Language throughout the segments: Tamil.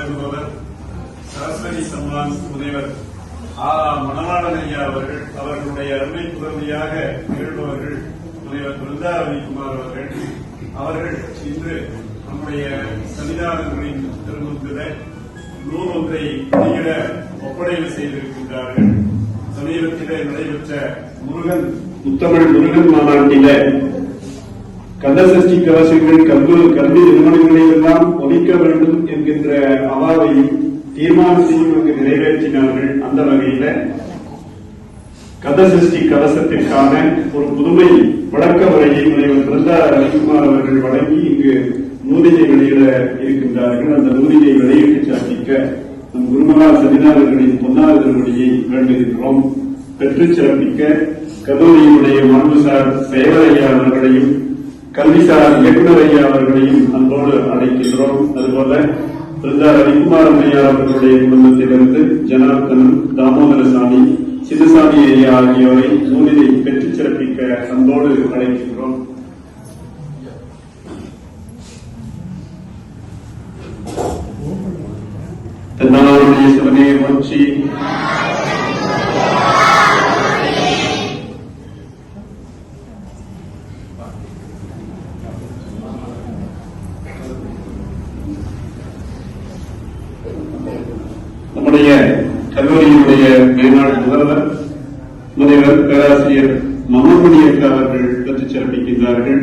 பெறுபவர் சரஸ்வதி சம்மான் முனைவர் மணவாளன் ஐயா அவர்கள், அவர்களுடைய அருமை புதவியாக திகழ்பவர்கள் முனைவர் பிருந்தா ரவிக்குமார் அவர்கள் இன்று நம்முடைய சன்னிதானங்களின் திருமுன்பில நூல் ஒன்றை வெளியிட ஒப்படைவு செய்திருக்கின்றார்கள். சமீபத்திலே நடைபெற்ற முத்தமிழ் முருகன் மாநாட்டில கந்தசஷ்டி கவசங்கள் கல்வி நிறுவனங்களில் எல்லாம் ஒழிக்க வேண்டும் என்கின்ற அவாவையும் தீர்மானத்தையும் அங்கு நிறைவேற்றினார்கள். அந்த வகையில கந்தசஷ்டி கவசத்திற்கான ஒரு புதுமை விளக்க உரையை முனைவர் பிருந்தா ரவிக்குமார் அவர்கள் வழங்கி இங்கு நூலினை வெளியிட இருக்கின்றார்கள். அந்த நூலினை வெளியிட்டு சிறப்பிக்க நம் குருமகா சன்னிதானங்களின் பொன்னார் திருமொழியை வேண்டுகின்றோம். பெற்று சிறப்பிக்க கல்லூரியினுடைய மரபுசார் செயலர் ஐயா அவர்களையும் கல்விசார் இயக்குநர் ஐயா அவர்களையும் அன்போடு அழைக்கின்றோம். அதுபோல பிருந்தா ரவிக்குமார் ஐயா அவர்களுடைய குடும்பத்திலிருந்து ஜனார்த்தனன், தாமோதரசாமி, சின்னசாமி ஐயா ஆகியோரை நூலினை பெற்று சிறப்பிக்க அன்போடு அழைக்கின்றோம். தென்னாளுடைய சிவனே போற்றி. நம்முடைய கல்லூரியினுடைய மேல்நாடு முதல்வர் முனைவர் பேராசிரியர் மனோமணி அக்கா அவர்கள் பெற்று சிறப்பிக்கின்றார்கள்.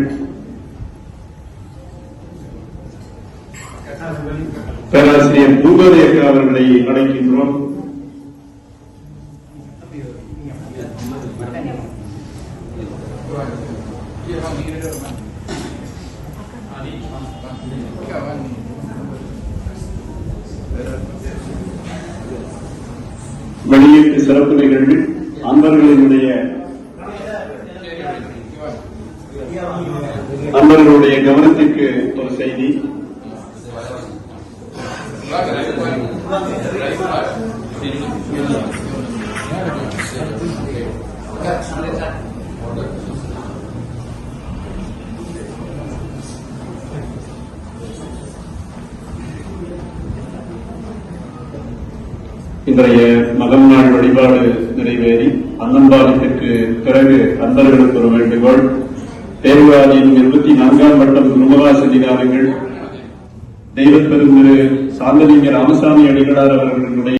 பேராசிரியர் பூகோதை அக்கா அவர்களை அழைக்கின்றோம். வெளியீட்டு சிறப்பு நிகழ்வில் அன்பர்களுடைய கவனத்திற்கு ஒரு செய்தி. இன்றைய மகம் நாள் வழிபாடு நிறைவேறி அன்னம்பாலத்திற்கு பிறகு அன்பர்களுக்கு ஒரு வேண்டுகோள். தேர்வாதியின் 24ஆம் வட்டம் குருமகா சன்னிதானங்கள் தெய்வப்பெருந்திரு சாந்தலிங்க ராமசாமி அடிகளார் அவர்களுடைய